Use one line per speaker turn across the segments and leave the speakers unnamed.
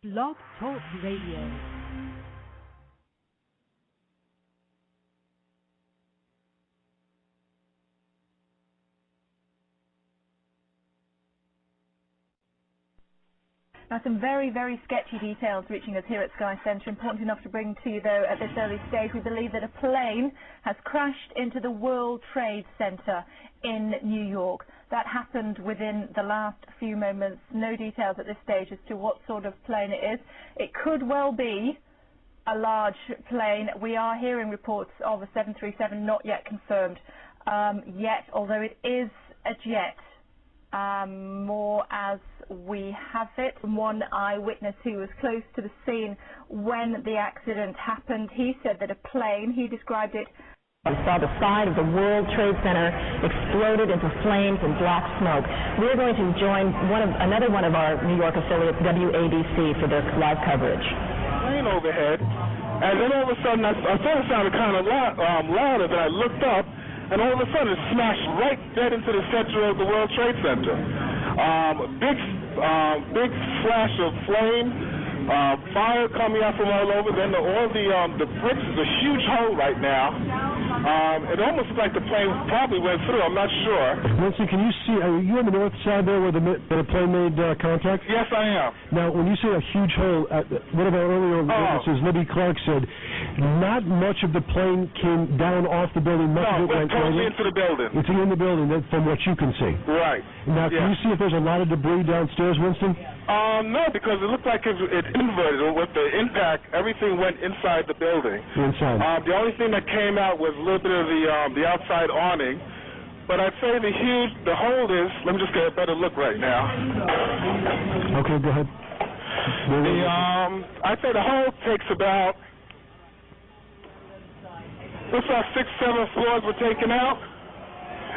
Blog Talk Radio.
Now, some very, very sketchy details reaching us here at Sky Centre. Important enough to bring to you, though, at this early stage. We believe that a plane has crashed into the World Trade Center in New York. That happened within the last few moments. No details at this stage as to what sort of plane it is. It could well be a large plane. We are hearing reports of a 737 not yet confirmed yet, although it is a jet. More as we have it from one eyewitness who was close to the scene when the accident happened. He said that a plane, he described it.
We saw the side of the World Trade Center exploded into flames and black smoke. We're going to join another one of our New York affiliates, WABC, for their live coverage.
Plane overhead, and then all of a sudden I thought it sounded kind of louder, but I looked up, and all of a sudden it smashed right dead into the center of the World Trade Center. Big flash of flame. Fire coming out from all over. Then the bricks is a huge hole right now. It almost looks like the plane probably went through. I'm not sure.
Winston, can you see? Are you on the north side there where the plane made contact?
Yes, I am.
Now, when you say a huge hole, one of our earlier witnesses, Libby Clark, said not much of the plane came down off the building. Much of it went
totally into the building.
It's in the building, from what you can see.
Right.
Now, can you see if there's a lot of debris downstairs, Winston?
No, because it looked like it inverted. With the impact, everything went inside the building.
Inside.
The only thing that came out was a little bit of the outside awning. But I'd say the hole is, let me just get a better look right now.
Okay, go ahead.
I'd say the hole takes about, looks like 6-7 floors were taken out.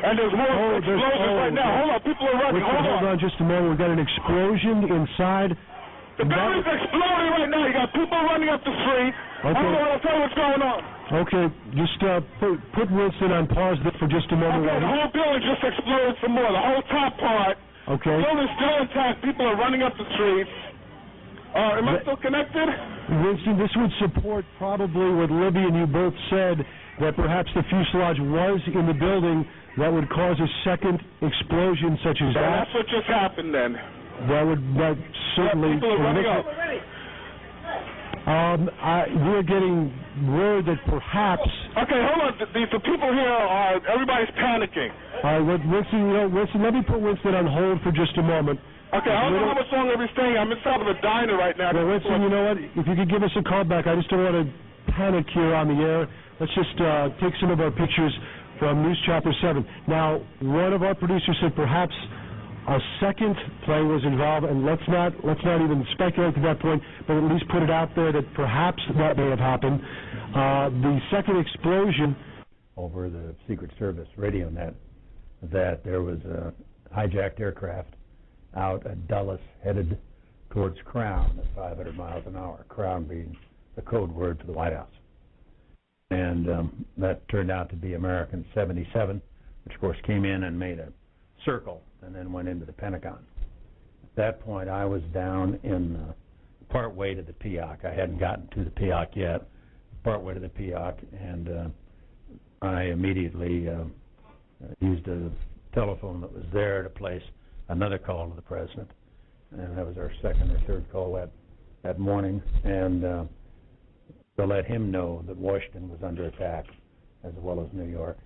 And there's more explosions right now. Hold on, people are running.
Hold on just a moment. We've got an explosion inside.
The building's exploding right now. You got people running up the street.
Okay.
Hold on, I'll tell you what's going on.
Okay, just put Winston on pause there for just a moment.
Okay, the whole building just exploded some more. The whole top part.
Okay.
The building's still intact. People are running up the streets. Am I still connected?
Winston, this would support probably what Libby and you both said, that perhaps the fuselage was in the building that would cause a second explosion such as that.
That's what just happened then.
That certainly.
People are running up.
We're getting word that perhaps.
Okay, hold on. The people here everybody's panicking.
Winston, let me put Winston on hold for just a moment.
Okay, I don't know how much longer we're staying. I'm inside of a diner right now.
Well, Winston, you know what? If you could give us a call back, I just don't want to panic here on the air. Let's just take some of our pictures from News Chopper 7. Now, one of our producers said perhaps a second plane was involved, and let's not even speculate to that point, but at least put it out there that perhaps that may have happened. The second explosion
over the Secret Service radio net that there was a hijacked aircraft out at Dulles headed towards Crown at 500 miles an hour, Crown being the code word for the White House. And that turned out to be American 77, which of course came in and made a circle and then went into the Pentagon. At that point, I was down in part way to the PIOC. I hadn't gotten to the PIOC yet, part way to the PIOC, and I immediately used a telephone that was there to place another call to the president, and that was our second or third call that morning, and to let him know that Washington was under attack as well as New York.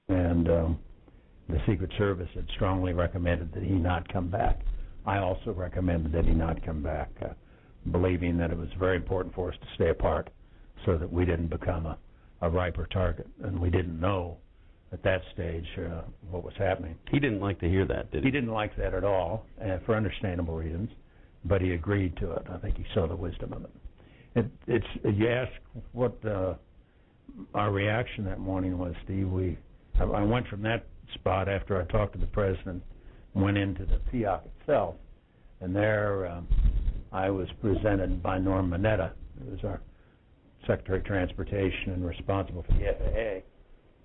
And the Secret Service had strongly recommended that he not come back. I also recommended that he not come back, believing that it was very important for us to stay apart so that we didn't become a riper target. And we didn't know at that stage what was happening.
He didn't like to hear that, did he?
He didn't like that at all, for understandable reasons, but he agreed to it. I think he saw the wisdom of it. You asked what our reaction that morning was, Steve. I went from that spot after I talked to the president, went into the PIOC itself, and there I was presented by Norm Mineta, who was our Secretary of Transportation and responsible for the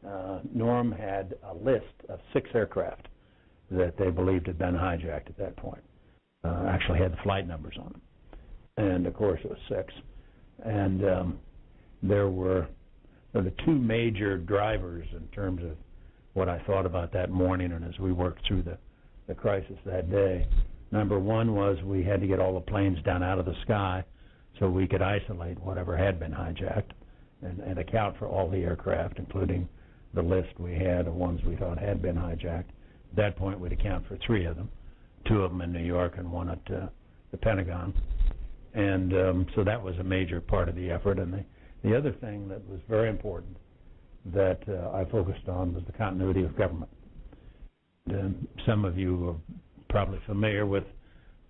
FAA. Norm had a list of 6 aircraft that they believed had been hijacked at that point. Actually had the flight numbers on them. and of course it was 6. And there were the two major drivers in terms of what I thought about that morning and as we worked through the crisis that day. Number one was we had to get all the planes down out of the sky so we could isolate whatever had been hijacked and account for all the aircraft, including the list we had of ones we thought had been hijacked. At that point, we'd account for 3 of them, 2 of them in New York and 1 at the Pentagon. And so that was a major part of the effort. And the other thing that was very important that I focused on was the continuity of government. Some of you are probably familiar with,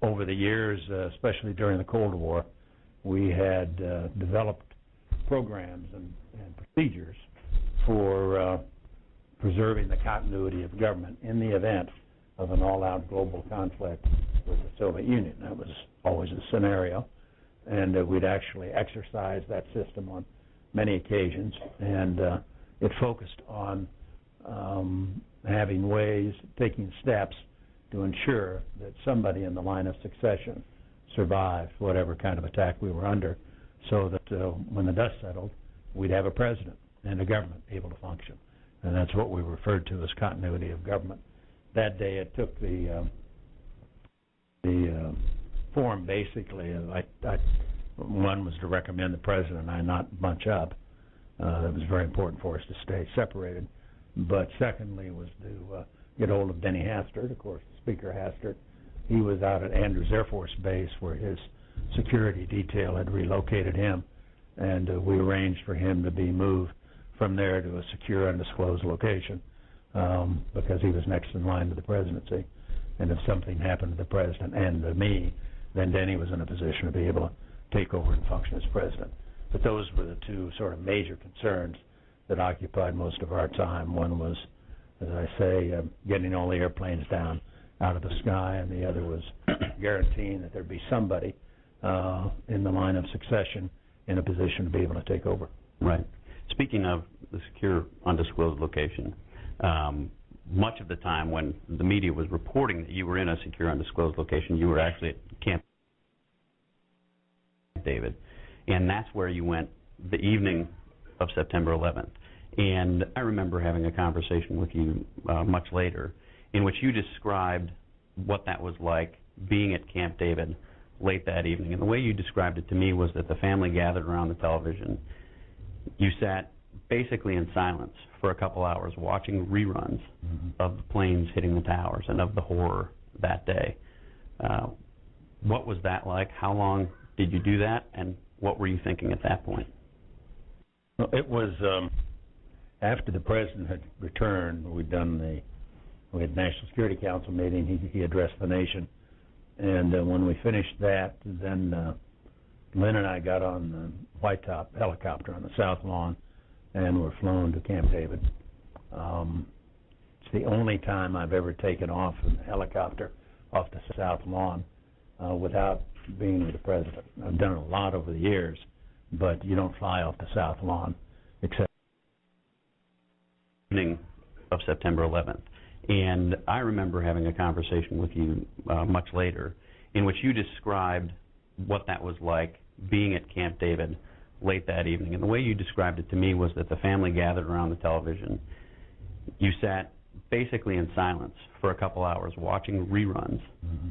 over the years, especially during the Cold War, we had developed programs and procedures for preserving the continuity of government in the event of an all-out global conflict with the Soviet Union. That was always a scenario, and we'd actually exercise that system on many occasions, and it focused on having ways, taking steps to ensure that somebody in the line of succession survived whatever kind of attack we were under, so that when the dust settled, we'd have a president and a government able to function. And that's what we referred to as continuity of government. That day it took the form basically of one was to recommend the president and I not bunch up. It was very important for us to stay separated. But secondly was to get hold of Denny Hastert, of course, Speaker Hastert. He was out at Andrews Air Force Base where his security detail had relocated him, and we arranged for him to be moved from there to a secure, undisclosed location because he was next in line to the presidency. And if something happened to the president and to me, then Denny was in a position to be able to take over and function as president. But those were the two sort of major concerns that occupied most of our time. One was, as I say, getting all the airplanes down out of the sky, and the other was guaranteeing that there'd be somebody in the line of succession in a position to be able to take over.
Right. Speaking of the secure, undisclosed location, much of the time when the media was reporting that you were in a secure, undisclosed location, you were actually at Camp David, and that's where you went the evening of September 11th. And I remember having a conversation with you much later in which you described what that was like being at Camp David late that evening. And the way you described it to me was that the family gathered around the television. You sat basically in silence for a couple hours watching reruns of the planes hitting the towers and of the horror that day. What was that like? How long did you do that? And what were you thinking at that point?
Well, it was after the president had returned. We had National Security Council meeting. He addressed the nation, and when we finished that, then Lynn and I got on the White Top helicopter on the South Lawn, and were flown to Camp David. It's the only time I've ever taken off in a helicopter off the South Lawn without being with the president. I've done it a lot over the years, but you don't fly off the South Lawn except
evening of September 11th. And I remember having a conversation with you much later in which you described what that was like being at Camp David late that evening. And the way you described it to me was that the family gathered around the television. You sat basically in silence for a couple hours watching reruns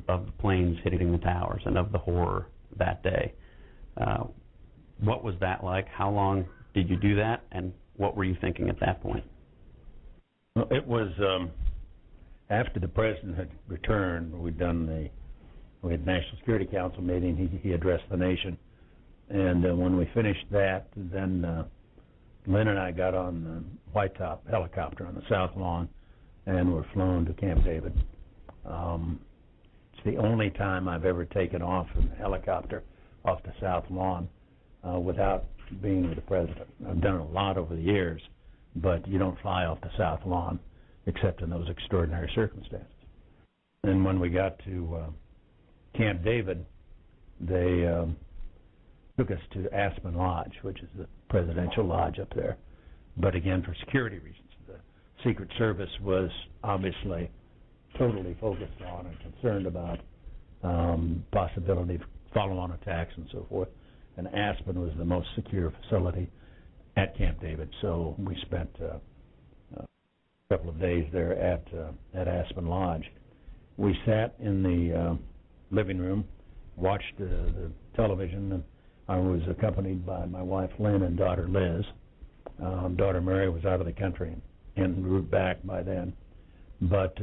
of the planes hitting the towers and of the horror that day. What was that like? How long did you do that? And what were you thinking at that point?
Well, it was after the president had returned. We had National Security Council meeting. He addressed the nation, and when we finished that, then Lynn and I got on the White Top helicopter on the South Lawn, and were flown to Camp David. It's the only time I've ever taken off in a helicopter off the South Lawn without being with the president. I've done it a lot over the years, but you don't fly off the South Lawn except in those extraordinary circumstances. And when we got to Camp David, they took us to Aspen Lodge, which is the presidential lodge up there. But again, for security reasons, the Secret Service was obviously totally focused on and concerned about possibility of follow-on attacks and so forth. And Aspen was the most secure facility at Camp David, so we spent a couple of days there at Aspen Lodge. We sat in the living room, watched the television, and I was accompanied by my wife Lynn and daughter Liz. Daughter Mary was out of the country and route back by then. But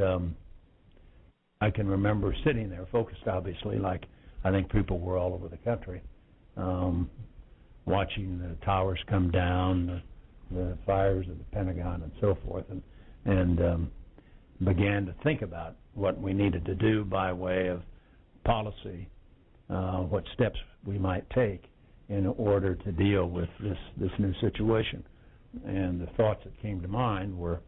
I can remember sitting there, focused obviously, like I think people were all over the country, watching the towers come down, the fires of the Pentagon and so forth, and began to think about what we needed to do by way of policy, what steps we might take in order to deal with this new situation. And the thoughts that came to mind were,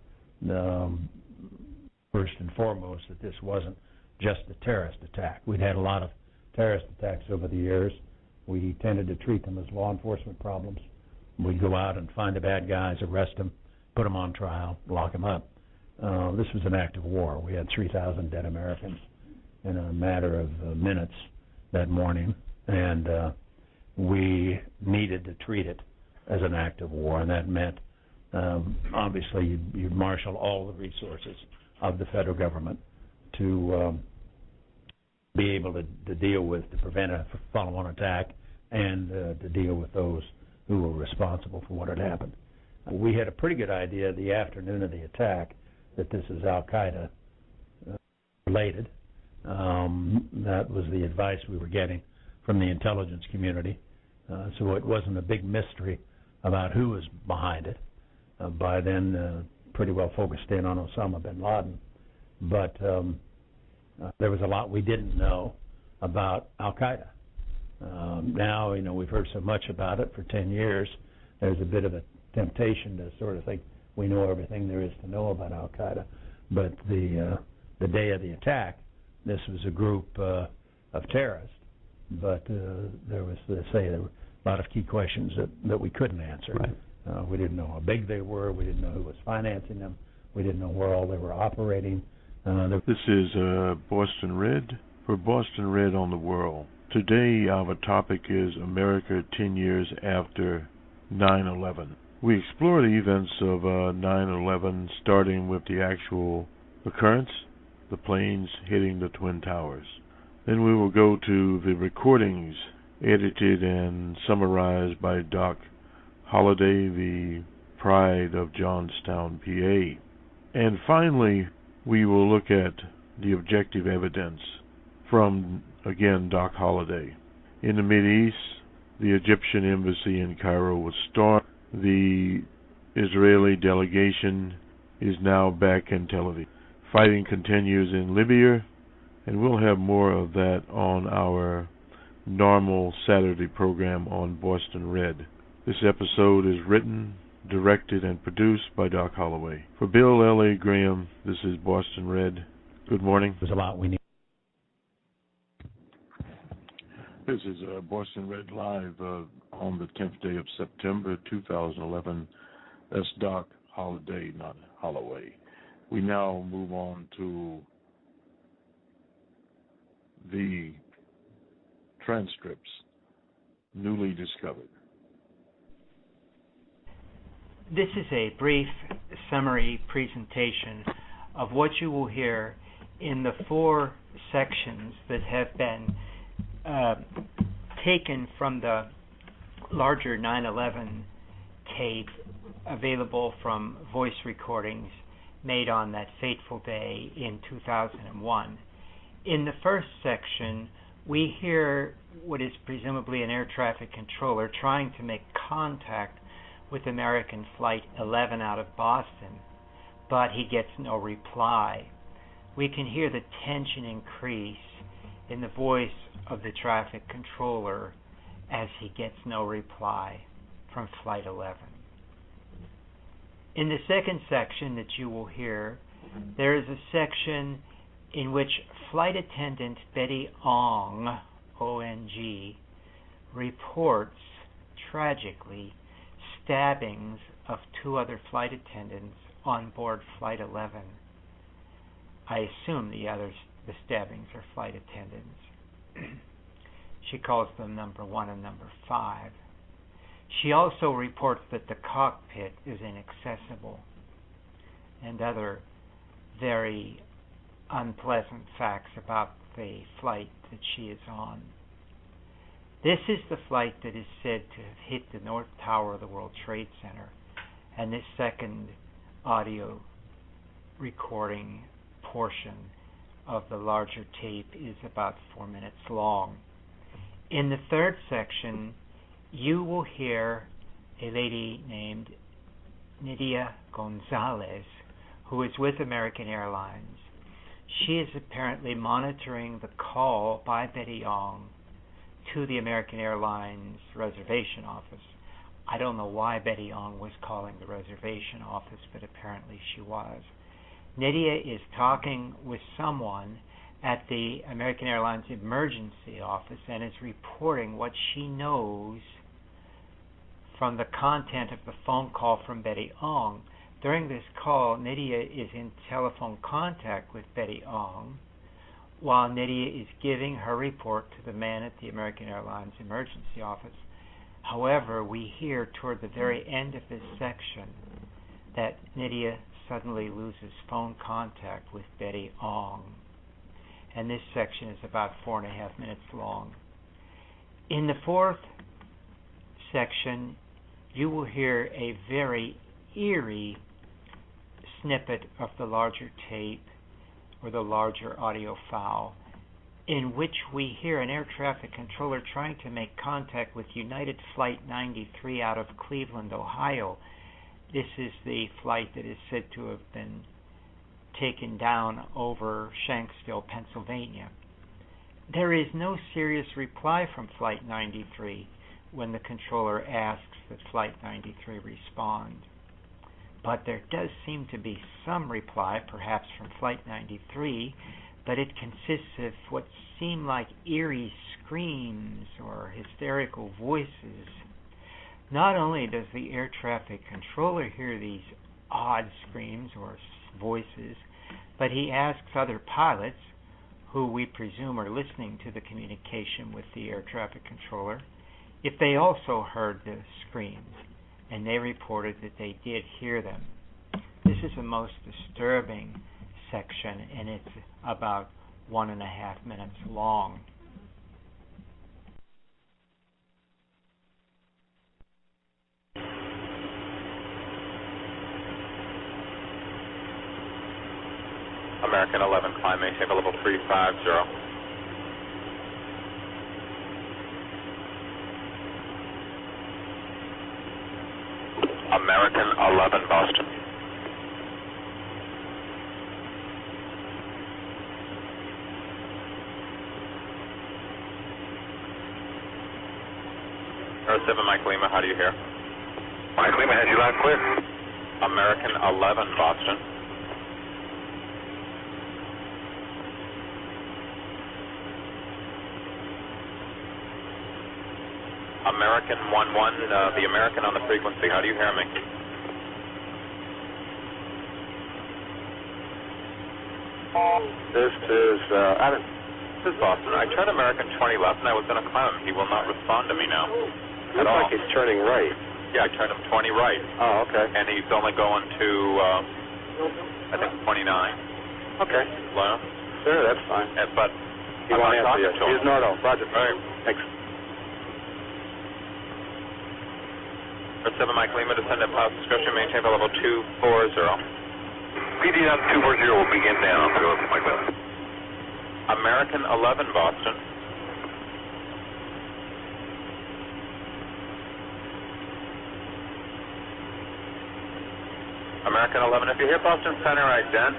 first and foremost, that this wasn't just a terrorist attack. We'd had a lot of terrorist attacks over the years. We tended to treat them as law enforcement problems. We'd go out and find the bad guys, arrest them, put them on trial, lock them up. This was an act of war. We had 3,000 dead Americans in a matter of minutes that morning, and we needed to treat it as an act of war, and that meant, obviously, you'd marshal all the resources of the federal government to be able to deal with, to prevent a follow-on attack, and to deal with those who were responsible for what had happened. We had a pretty good idea the afternoon of the attack that this is al-Qaeda related. That was the advice we were getting from the intelligence community. So it wasn't a big mystery about who was behind it. By then, pretty well focused in on Osama bin Laden. But there was a lot we didn't know about al-Qaeda. Now, we've heard so much about it for 10 years, there's a bit of a temptation to sort of think we know everything there is to know about al-Qaeda. But the day of the attack, this was a group of terrorists. But there were a lot of key questions that we couldn't answer. Right. We didn't know how big they were. We didn't know who was financing them. We didn't know where all they were operating.
This is Boston Red for Boston Red on the World. Today our topic is America 10 years after 9/11. We explore the events of 9/11, starting with the actual occurrence, the planes hitting the Twin Towers. Then we will go to the recordings edited and summarized by Doc Holliday, the pride of Johnstown, PA. And finally, we will look at the objective evidence from, again, Doc Holliday. In the Mideast, the Egyptian embassy in Cairo was stormed. The Israeli delegation is now back in Tel Aviv. Fighting continues in Libya, and we'll have more of that on our normal Saturday program on Boston Red. This episode is written, directed, and produced by Doc Holloway. For Bill L.A. Graham, this is Boston Red. Good morning.
There's a lot we need.
This is Boston Red Live on the 10th day of September 2011. That's Doc Holliday, not Holloway. We now move on to the transcripts newly discovered.
This is a brief summary presentation of what you will hear in the 4 sections that have been taken from the larger 9/11 tape available from voice recordings made on that fateful day in 2001. In the first section, we hear what is presumably an air traffic controller trying to make contact with American Flight 11 out of Boston, but he gets no reply. We can hear the tension increase in the voice of the traffic controller as he gets no reply from Flight 11. In the second section that you will hear, there is a section in which flight attendant Betty Ong, O-N-G, reports, tragically, stabbings of 2 other flight attendants on board Flight 11. I assume the stabbings are flight attendants. She calls them number 1 and number 5. She also reports that the cockpit is inaccessible and other very unpleasant facts about the flight that she is on. This is the flight that is said to have hit the North Tower of the World Trade Center, and this second audio recording portion of the larger tape is about 4 minutes long. In the third section, you will hear a lady named Nydia Gonzalez, who is with American Airlines. She is apparently monitoring the call by Betty Ong to the American Airlines reservation office. I don't know why Betty Ong was calling the reservation office, but apparently she was. Nydia is talking with someone at the American Airlines emergency office and is reporting what she knows from the content of the phone call from Betty Ong. During this call, Nydia is in telephone contact with Betty Ong, while Nydia is giving her report to the man at the American Airlines emergency office. However, we hear toward the very end of this section that Nydia suddenly loses phone contact with Betty Ong. And this section is about 4.5 minutes long. In the fourth section, you will hear a very eerie snippet of the larger tape or the larger audio file, in which we hear an air traffic controller trying to make contact with United Flight 93 out of Cleveland, Ohio. This is the flight that is said to have been taken down over Shanksville, Pennsylvania. There is no serious reply from Flight 93 when the controller asks that Flight 93 respond. But there does seem to be some reply, perhaps from Flight 93, but it consists of what seem like eerie screams or hysterical voices. Not only does the air traffic controller hear these odd screams or voices, but he asks other pilots, who we presume are listening to the communication with the air traffic controller, if they also heard the screams, and they reported that they did hear them. This is the most disturbing section, and it's about 1.5 minutes long.
American 11, climb maintain level 350. American 11, Boston. Air 7, Mike Lima, how do you hear?
Mike Lima has you loud and clear.
American 11, Boston. American 11, the American on the frequency, how do you hear me?
This is Adam.
This is Boston. I tried American 20 left and I was going to climb him. He will not respond to me now.
Looks like he's turning right.
Yeah, I tried him 20 right.
Oh, okay.
And he's only going to, I think, 29.
Okay.
Well,
sure, that's fine.
But
he won't answer you. He's Nordo. Roger.
All right.
Thanks.
Air 7, Mike Lima, descend at pilot's discretion, maintain level 240.
PD on 240 will begin down to Mike Lima.
American 11, Boston. American 11, if you hear Boston Center, ident.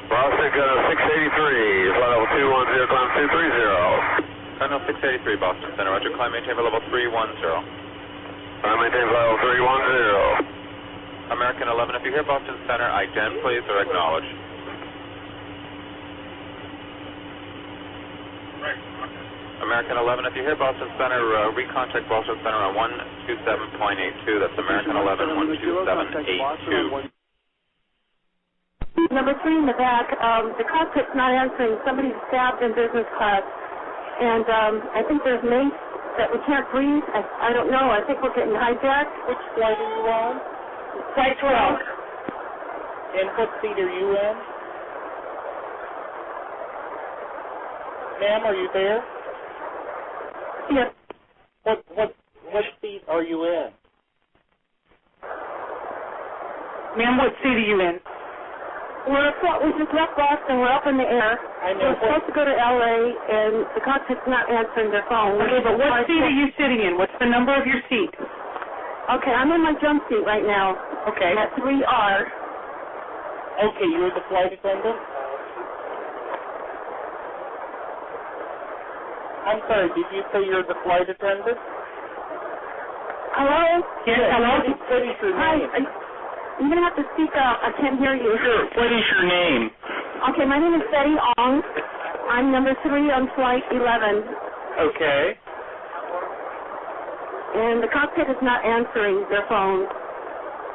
Boston, go to 683, flight level 210, climb 230.
Final 683, Boston Center, roger, climb maintain level 310.
Climb maintain level 310.
American 11, if you hear Boston Center, ident, please, or acknowledge. American 11, if you hear Boston Center, recontact Boston Center on 127.82. That's American 11, 127.82.
Number 3 in the back, the cockpit's not answering. Somebody's stabbed in business class. And I think there's mace that we can't breathe. I don't know. I think we're getting hijacked. Which flight are you on? Flight 12.
And what seat are you in? Ma'am, are you there?
Yes.
What seat are you in?
Ma'am, what seat are you in? We just left Boston. We're up in the air. We're supposed to go to L.A., and the cockpit's not answering their phone.
Okay, but what seat are you sitting in? What's the number of your seat?
Okay, I'm in my jump seat right now.
Okay.
At 3R.
Okay, you're the flight attendant? I'm sorry, did you say you're the flight attendant?
Hello?
Yes, hello? What is your name?
Hi. You're going to have to speak up. I can't hear you.
Sure. What is your name?
Okay, my name is Betty Ong. I'm number 3 on flight 11.
Okay.
And the cockpit is not answering their phone.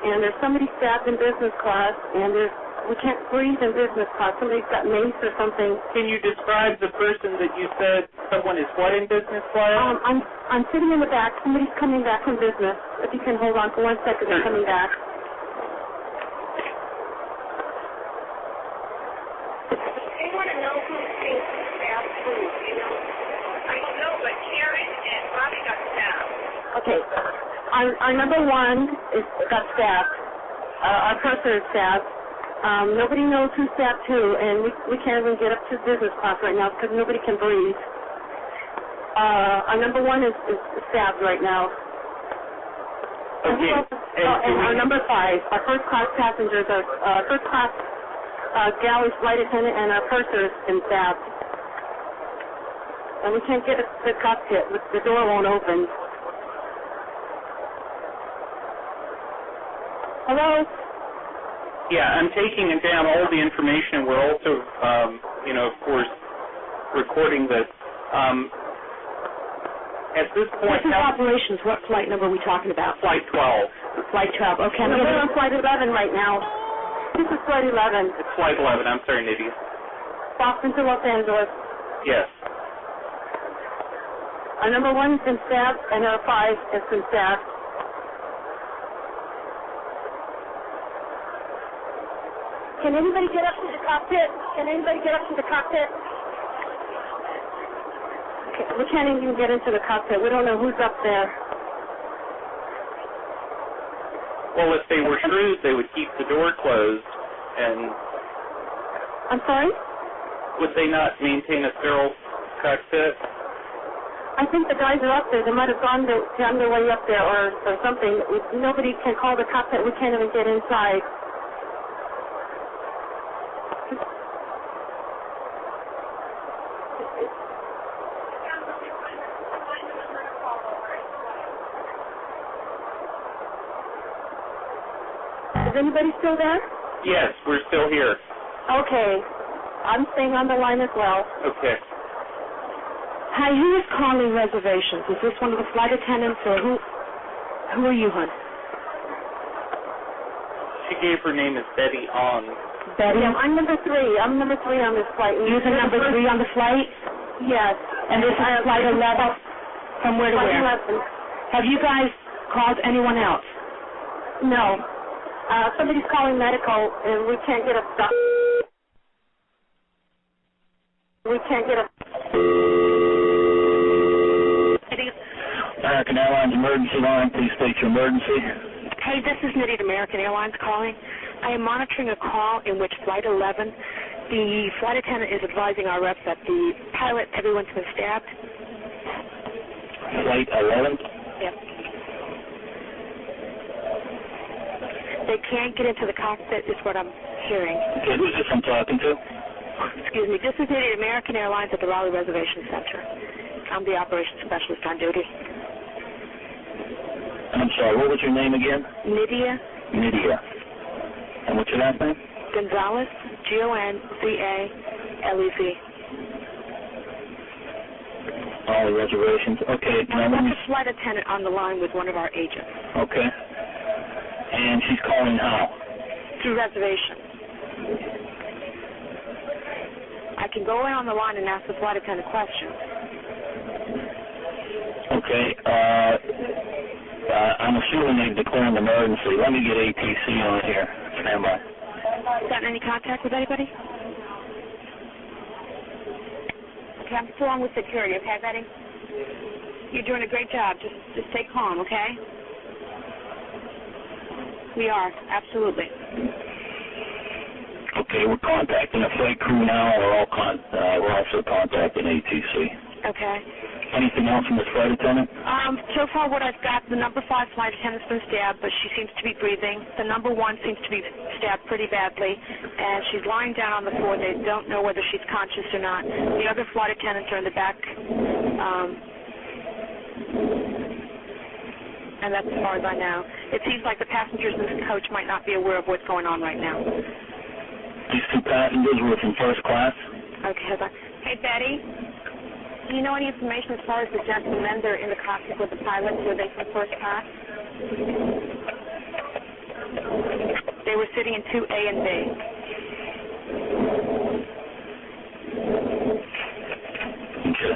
And there's somebody stabbed in business class, and we can't breathe in business class. Somebody's got mace or something.
Can you describe the person that you said someone is what in business class?
I'm sitting in the back. Somebody's coming back from business. If you can hold on for 1 second, they're coming back. Okay, our number 1 got stabbed. Our purser is stabbed. Nobody knows who stabbed who, and we can't even get up to business class right now because nobody can breathe. Our number 1 is stabbed right now.
Okay.
And our number 5, our first class passengers, our first class galley flight attendant, and our purser has been stabbed. And we can't get to the cockpit. The door won't open. Hello?
Yeah, I'm taking down all the information. We're also, of course, recording this. At this point...
This is operations. What flight number are we talking about?
Flight 12.
Flight 12. Okay.
We're on flight 11 right now. This is flight 11.
It's flight 11. I'm sorry, Nydia.
Boston to Los Angeles.
Yes.
Our number 1 has been stabbed, and our 5 has been stabbed. Can anybody get up to the cockpit? Can anybody get up to the cockpit? Okay, we can't even get into the cockpit. We don't know who's up there.
Well, if they were true, they would keep the door closed, and...
I'm sorry?
Would they not maintain a sterile cockpit?
I think the guys are up there. They might have gone their way up there or something. Nobody can call the cockpit. We can't even get inside. Is anybody still there?
Yes, we're still here.
Okay. I'm staying on the line as well.
Okay.
Hi, who is calling reservations? Is this one of the flight attendants, or who are you, hon?
She gave her name as Betty Ong.
Betty?
Yeah, I'm number 3. I'm number 3 on this flight.
You're the number 3 on the flight?
Yes.
And this is flight 11? From where to where?
11.
Have you guys called anyone else?
No. Somebody's calling medical, and we can't get a stop. We can't get a...
American Airlines emergency line, please state your emergency.
Hey, this is Nydia, American Airlines calling. I am monitoring a call in which Flight 11, the flight attendant is advising our reps that the pilot, everyone's been stabbed.
Flight 11?
Yep. They can't get into the cockpit is what I'm hearing.
Okay, who's this I'm talking to?
Excuse me, this is Nydia, American Airlines at the Raleigh Reservation Center. I'm the operations specialist on duty.
I'm sorry, what was your name again?
Nydia.
Nydia. And what's your last name?
Gonzalez, Gonzalez.
All the reservations. Okay.
Now, I've got the flight attendant on the line with one of our agents.
Okay. And she's calling how?
Through reservation. I can go in on the line and ask the flight attendant questions.
Okay. I'm assuming they've declared an emergency. Let me get ATC on here. Stand by.
Gotten any contact with anybody? Okay, I'm still on with security, okay, Betty? You're doing a great job. Just stay calm, okay? We are, absolutely.
Okay, we're contacting the flight crew now. We're also contacting ATC.
Okay.
Anything else from this flight attendant?
So far what I've got, the number 5 flight attendant's been stabbed, but she seems to be breathing. The number 1 seems to be stabbed pretty badly, and she's lying down on the floor. They don't know whether she's conscious or not. The other flight attendants are in the back, and that's as far as I know. It seems like the passengers in this coach might not be aware of what's going on right now.
These 2 passengers were from first class?
Okay, hold on. Hey, Betty? Do you know any information as far as the gentlemen that are in the cockpit with the pilots? Were they from first class? They were sitting in 2A and B.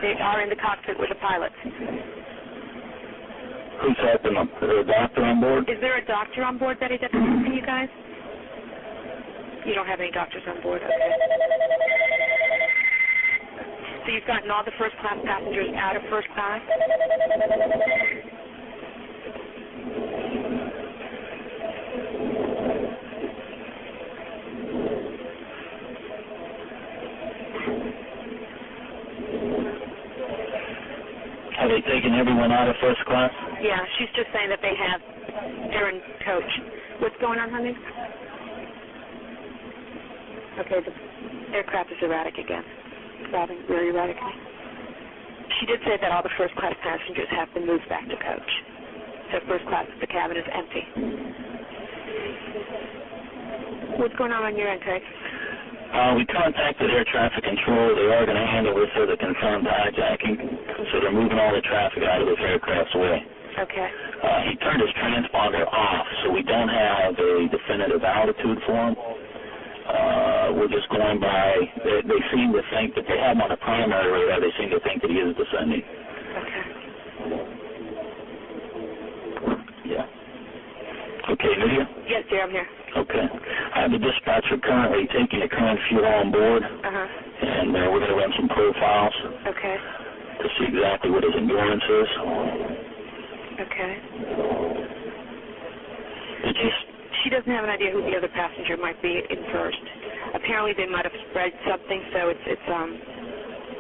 They are in the cockpit with the pilots.
Who's helping them? Is there a doctor on board?
Is there a doctor on board, Betty, that's helping you guys? You don't have any doctors on board, okay. So you've gotten all the first-class passengers out of first class?
Are they taking everyone out of first class?
Yeah, she's just saying that they're in coach. What's going on, honey? Okay, the aircraft is erratic again. Driving very erratically. She did say that all the first class passengers have been moved back to coach. So first class, the cabin is empty. What's going on your end, Craig?
We contacted air traffic control. They are going to handle this as a confirmed hijacking. So they're moving all the traffic out of this aircraft's way.
Okay.
He turned his transponder off, so we don't have a definitive altitude for him. We're just going by, they seem to think that they have him on a primary radar. They seem to think that he is descending.
Okay.
Yeah. Okay, Lydia?
Yes, dear, I'm here.
Okay. I have the dispatcher currently taking the current fuel on board. And we're going to run some profiles.
Okay.
To see exactly what his endurance is.
Okay.
Did you...
She doesn't have an idea who the other passenger might be in first. Apparently they might have spread something, so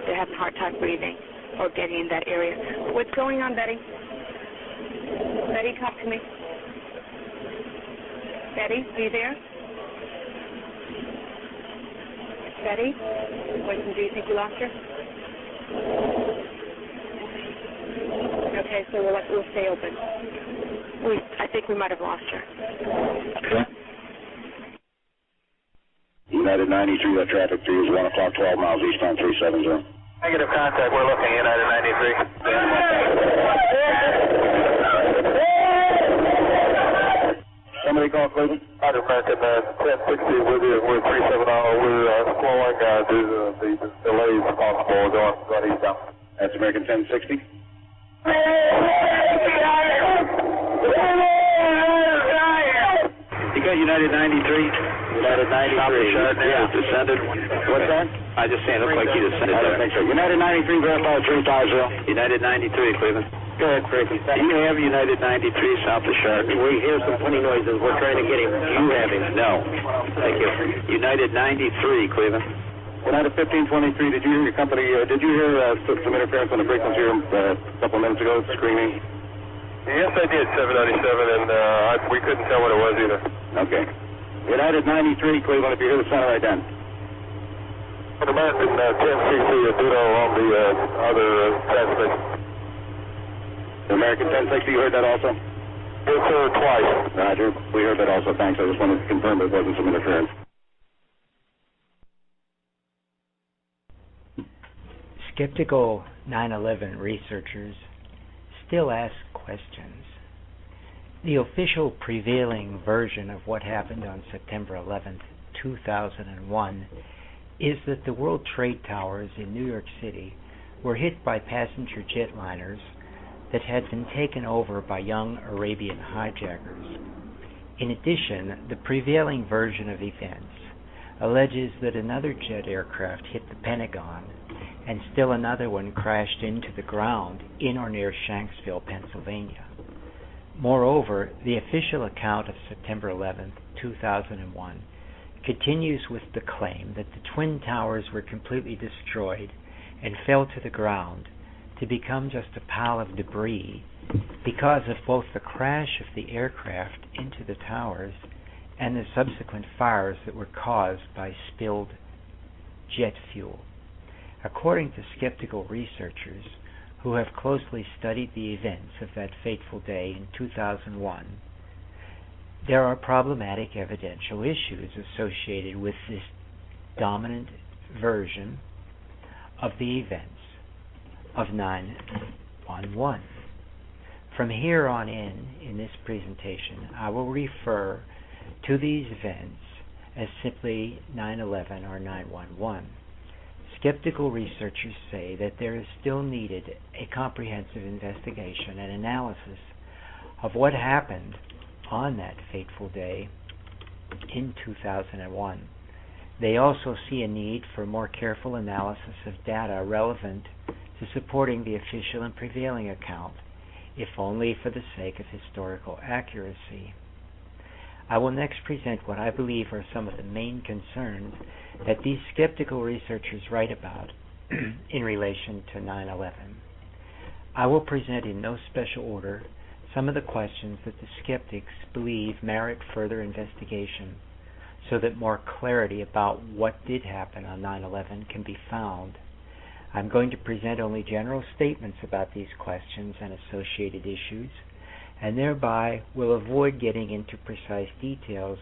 they're having a hard time breathing or getting in that area. What's going on, Betty? Betty, talk to me. Betty, are you there? Betty? Wait, do you think we lost her? Okay, so we'll stay open. I think we might have lost her.
Okay.
United 93, that traffic through is 1 o'clock, 12 miles eastbound 370. Negative contact, we're looking, United 93. Somebody call Cleveland?
United American 1060 with you, we're 370, we're slowing due to the delays possible going eastbound.
That's American 1060.
You got United 93?
United 93.
Yeah. Descended.
What's that?
I just saying, it looked like you descended
I don't
there.
think so. United 93, verify 350.
United 93, Cleveland.
Go ahead, Frankie.
Do you have United 93 south of Sharp?
We hear some funny noises. We're trying to get him. You have him.
No. Thank you. United 93, Cleveland.
United 1523, did you hear your company, did you hear some interference on the frequency here a couple of minutes ago, screaming?
Yes, I did, 797, and we couldn't tell what it was either.
Okay. United 93, Cleveland, if you hear the center right then.
American 1060, a ditto on the other transmission.
American 1060, you heard that also?
Yes, sir, twice.
Roger, we heard that also, thanks. I just wanted to confirm there wasn't some interference.
Skeptical 9/11 researchers still ask questions. The official prevailing version of what happened on September 11th, 2001 is that the World Trade Towers in New York City were hit by passenger jetliners that had been taken over by young Arabian hijackers. In addition, the prevailing version of events alleges that another jet aircraft hit the Pentagon and still another one crashed into the ground in or near Shanksville, Pennsylvania. Moreover, the official account of September 11, 2001 continues with the claim that the Twin Towers were completely destroyed and fell to the ground to become just a pile of debris because of both the crash of the aircraft into the towers and the subsequent fires that were caused by spilled jet fuel. According to skeptical researchers who have closely studied the events of that fateful day in 2001, there are problematic evidential issues associated with this dominant version of the events of 9/11. From here on in this presentation, I will refer to these events as simply 9/11 or 9/11. Skeptical researchers say that there is still needed a comprehensive investigation and analysis of what happened on that fateful day in 2001. They also see a need for more careful analysis of data relevant to supporting the official and prevailing account, if only for the sake of historical accuracy. I will next present what I believe are some of the main concerns that these skeptical researchers write about in relation to 9/11. I will present in no special order some of the questions that the skeptics believe merit further investigation, so that more clarity about what did happen on 9/11 can be found. I'm going to present only general statements about these questions and associated issues, and thereby will avoid getting into precise details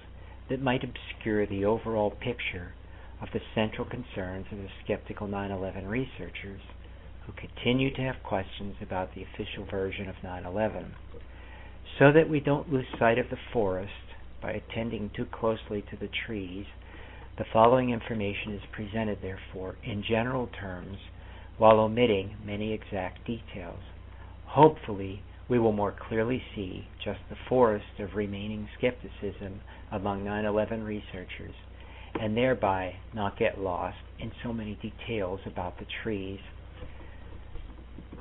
that might obscure the overall picture of the central concerns of the skeptical 9/11 researchers who continue to have questions about the official version of 9/11. So that we don't lose sight of the forest by attending too closely to the trees, the following information is presented, therefore, in general terms, while omitting many exact details. Hopefully, we will more clearly see just the forest of remaining skepticism among 9/11 researchers, and thereby not get lost in so many details about the trees.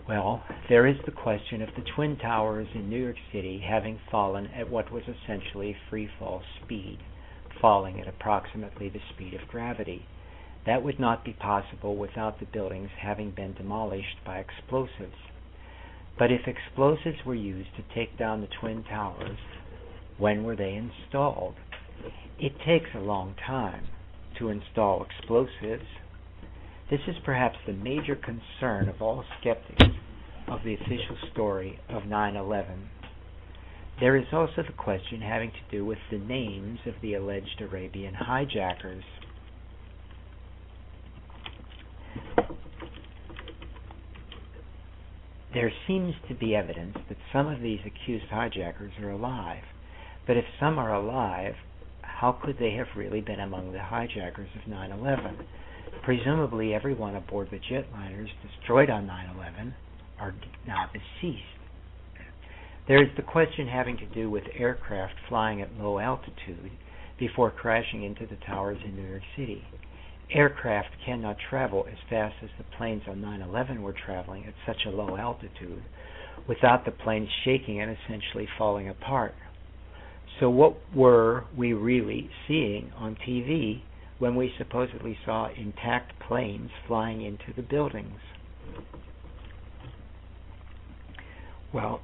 Well, there is the question of the Twin Towers in New York City having fallen at what was essentially free fall speed, falling at approximately the speed of gravity. That would not be possible without the buildings having been demolished by explosives. But if explosives were used to take down the Twin Towers, when were they installed? It takes a long time to install explosives. This is perhaps the major concern of all skeptics of the official story of 9/11. There is also the question having to do with the names of the alleged Arabian hijackers. There seems to be evidence that some of these accused hijackers are alive, but if some are alive, how could they have really been among the hijackers of 9/11? Presumably everyone aboard the jetliners destroyed on 9/11 are now deceased. There is the question having to do with aircraft flying at low altitude before crashing into the towers in New York City. Aircraft cannot travel as fast as the planes on 9/11 were traveling at such a low altitude without the planes shaking and essentially falling apart. So what were we really seeing on TV when we supposedly saw intact planes flying into the buildings? Well,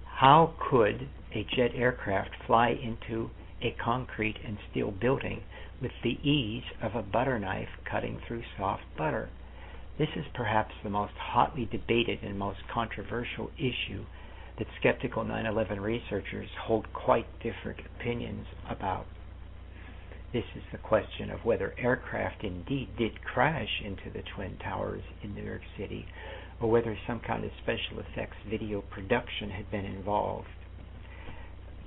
how could a jet aircraft fly into a concrete and steel building with the ease of a butter knife cutting through soft butter? This is perhaps the most hotly debated and most controversial issue that skeptical 9/11 researchers hold quite different opinions about. This is the question of whether aircraft indeed did crash into the Twin Towers in New York City, or whether some kind of special effects video production had been involved.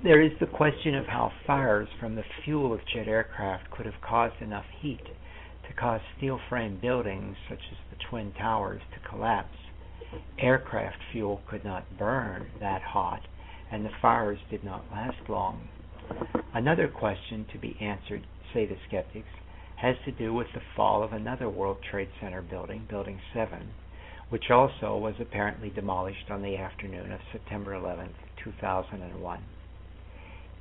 There is the question of how fires from the fuel of jet aircraft could have caused enough heat to cause steel frame buildings such as the Twin Towers to collapse. Aircraft fuel could not burn that hot, and the fires did not last long. Another question to be answered, say the skeptics, has to do with the fall of another World Trade Center building, Building 7, which also was apparently demolished on the afternoon of September 11, 2001.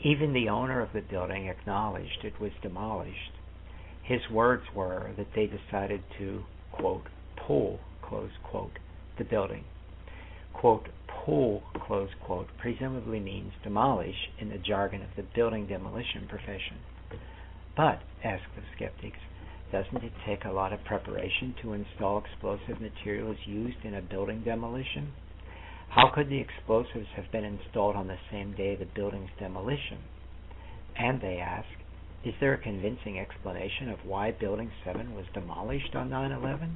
Even the owner of the building acknowledged it was demolished. His words were that they decided to, quote, pull, close quote, the building. Quote, pull, close quote, presumably means demolish in the jargon of the building demolition profession. But, ask the skeptics, doesn't it take a lot of preparation to install explosive materials used in a building demolition? How could the explosives have been installed on the same day the building's demolition? And they ask, is there a convincing explanation of why Building 7 was demolished on 9/11?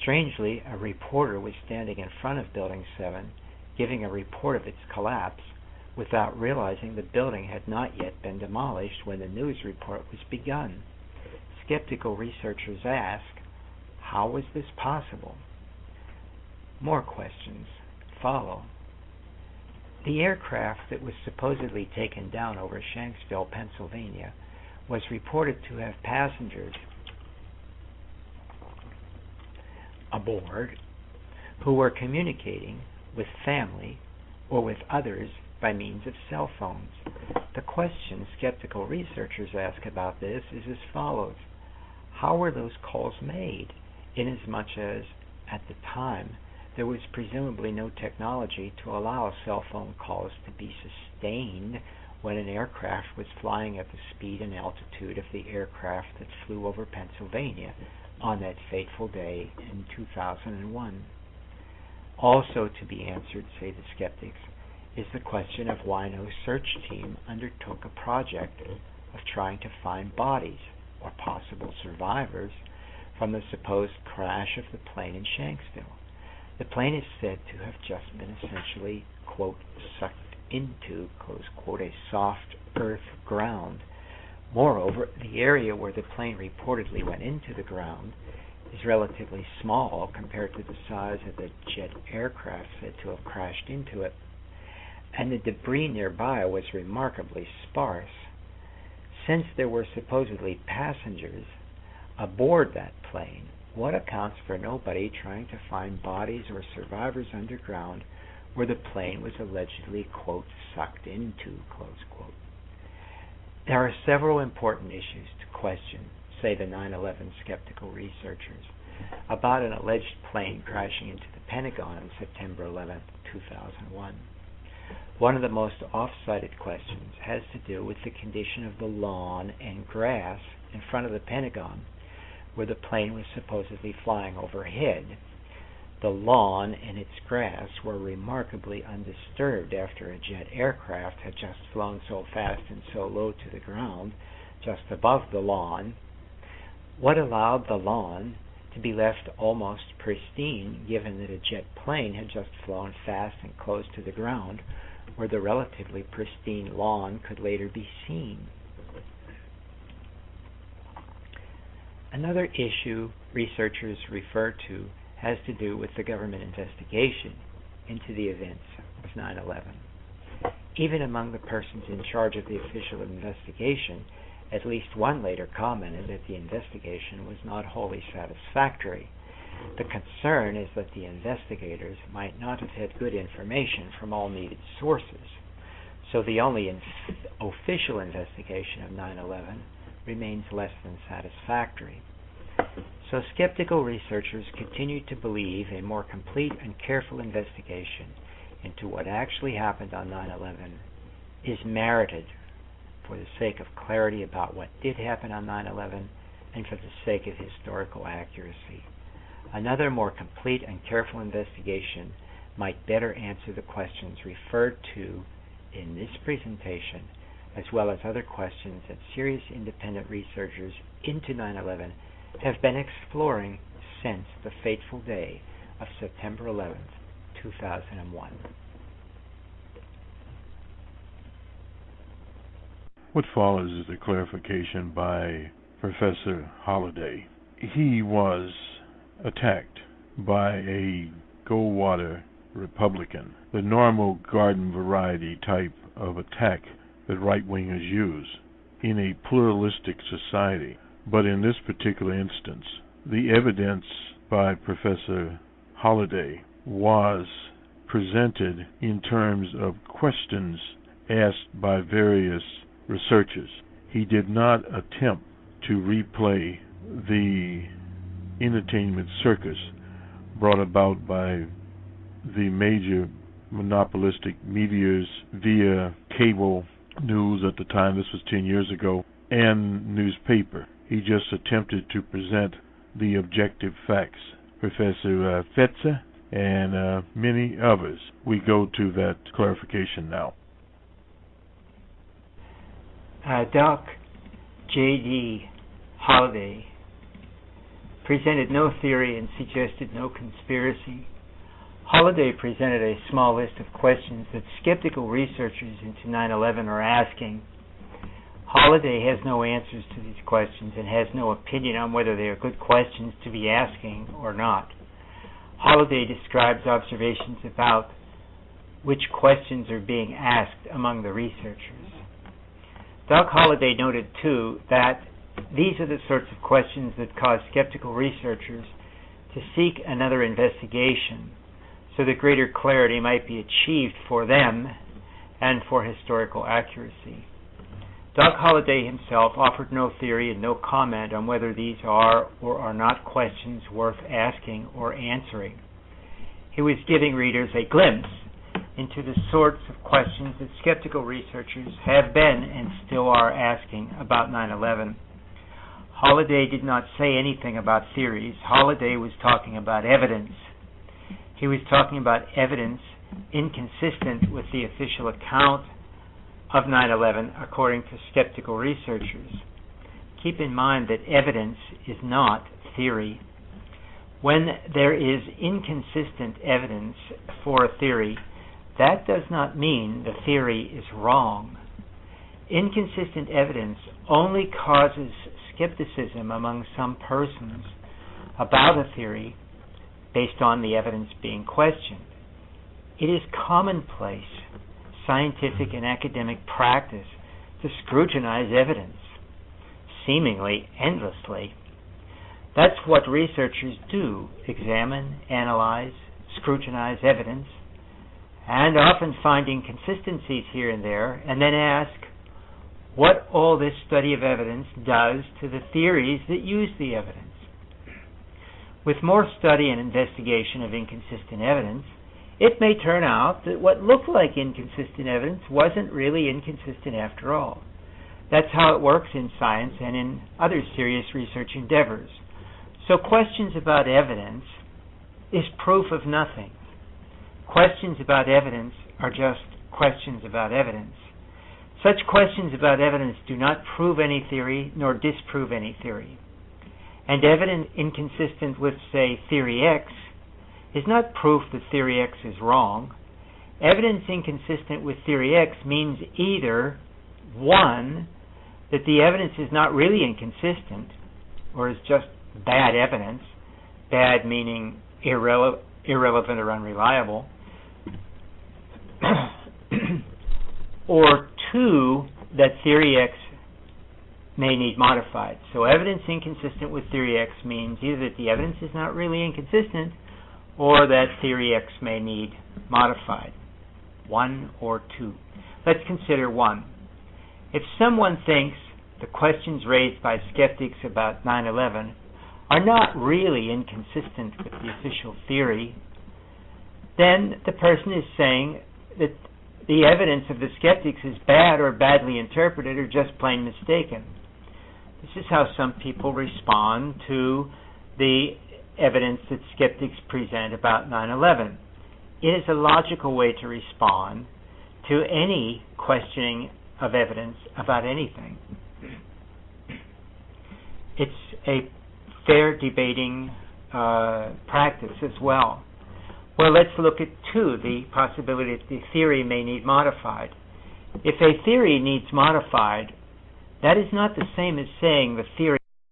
Strangely, a reporter was standing in front of Building 7, giving a report of its collapse, without realizing the building had not yet been demolished when the news report was begun. Skeptical researchers ask, how was this possible? More questions follow. The aircraft that was supposedly taken down over Shanksville, Pennsylvania, was reported to have passengers aboard who were communicating with family or with others by means of cell phones. The question skeptical researchers ask about this is as follows. How were those calls made, inasmuch as, at the time, there was presumably no technology to allow cell phone calls to be sustained when an aircraft was flying at the speed and altitude of the aircraft that flew over Pennsylvania on that fateful day in 2001. Also to be answered, say the skeptics, is the question of why no search team undertook a project of trying to find bodies or possible survivors from the supposed crash of the plane in Shanksville. The plane is said to have just been essentially, quote, sucked into, close quote, a soft earth ground. Moreover, the area where the plane reportedly went into the ground is relatively small compared to the size of the jet aircraft said to have crashed into it, and the debris nearby was remarkably sparse. Since there were supposedly passengers aboard that plane, what accounts for nobody trying to find bodies or survivors underground where the plane was allegedly, quote, sucked into, close quote? There are several important issues to question, say the 9/11 skeptical researchers, about an alleged plane crashing into the Pentagon on September 11, 2001. One of the most oft-cited questions has to do with the condition of the lawn and grass in front of the Pentagon, where the plane was supposedly flying overhead. The lawn and its grass were remarkably undisturbed after a jet aircraft had just flown so fast and so low to the ground, just above the lawn. What allowed the lawn to be left almost pristine, given that a jet plane had just flown fast and close to the ground, where the relatively pristine lawn could later be seen? Another issue researchers refer to has to do with the government investigation into the events of 9/11. Even among the persons in charge of the official investigation, at least one later commented that the investigation was not wholly satisfactory. The concern is that the investigators might not have had good information from all needed sources, so the only official investigation of 9/11 remains less than satisfactory. So skeptical researchers continue to believe a more complete and careful investigation into what actually happened on 9/11 is merited for the sake of clarity about what did happen on 9/11 and for the sake of historical accuracy. Another more complete and careful investigation might better answer the questions referred to in this presentation as well as other questions that serious independent researchers into 9/11 have been exploring since the fateful day of September 11th, 2001.
What follows is a clarification by Professor Holliday. He was attacked by a Goldwater Republican, the normal garden variety type of attack that right-wingers use in a pluralistic society. But in this particular instance, the evidence by Professor Holliday was presented in terms of questions asked by various researchers. He did not attempt to replay the entertainment circus brought about by the major monopolistic medias via cable news at the time, this was 10 years ago, and newspaper. He just attempted to present the objective facts. Professor Fetzer and many others. We go to that clarification now.
Doc J.D. Holliday presented no theory and suggested no conspiracy. Holliday presented a small list of questions that skeptical researchers into 9/11 are asking. Holliday has no answers to these questions and has no opinion on whether they are good questions to be asking or not. Holliday describes observations about which questions are being asked among the researchers. Doc Holliday noted, too, that these are the sorts of questions that cause skeptical researchers to seek another investigation so that greater clarity might be achieved for them and for historical accuracy. Doc Holliday himself offered no theory and no comment on whether these are or are not questions worth asking or answering. He was giving readers a glimpse into the sorts of questions that skeptical researchers have been and still are asking about 9/11. Holliday did not say anything about theories. Holliday was talking about evidence. He was talking about evidence inconsistent with the official account of 9/11 according to skeptical researchers. Keep in mind that evidence is not theory. When there is inconsistent evidence for a theory, that does not mean the theory is wrong. Inconsistent evidence only causes skepticism among some persons about a theory based on the evidence being questioned. It is commonplace scientific and academic practice to scrutinize evidence, seemingly endlessly. That's what researchers do: examine, analyze, scrutinize evidence, and often find inconsistencies here and there, and then ask what all this study of evidence does to the theories that use the evidence. With more study and investigation of inconsistent evidence, it may turn out that what looked like inconsistent evidence wasn't really inconsistent after all. That's how it works in science and in other serious research endeavors. So questions about evidence is proof of nothing. Questions about evidence are just questions about evidence. Such questions about evidence do not prove any theory nor disprove any theory. And evidence inconsistent with, say, theory X is not proof that theory X is wrong. Evidence inconsistent with theory X means either, one, that the evidence is not really inconsistent, or is just bad evidence, bad meaning irrelevant or unreliable, or two, that theory X may need modified. So evidence inconsistent with theory X means either that the evidence is not really inconsistent or that theory X may need modified. One or two. Let's consider one. If someone thinks the questions raised by skeptics about 9/11 are not really inconsistent with the official theory, then the person is saying that the evidence of the skeptics is bad or badly interpreted or just plain mistaken. This is how some people respond to the evidence that skeptics present about 9/11. It is a logical way to respond to any questioning of evidence about anything. It's a fair debating practice as well. Well, let's look at the possibility that the theory may need modified. If a theory needs modified, that is not the same as saying the theory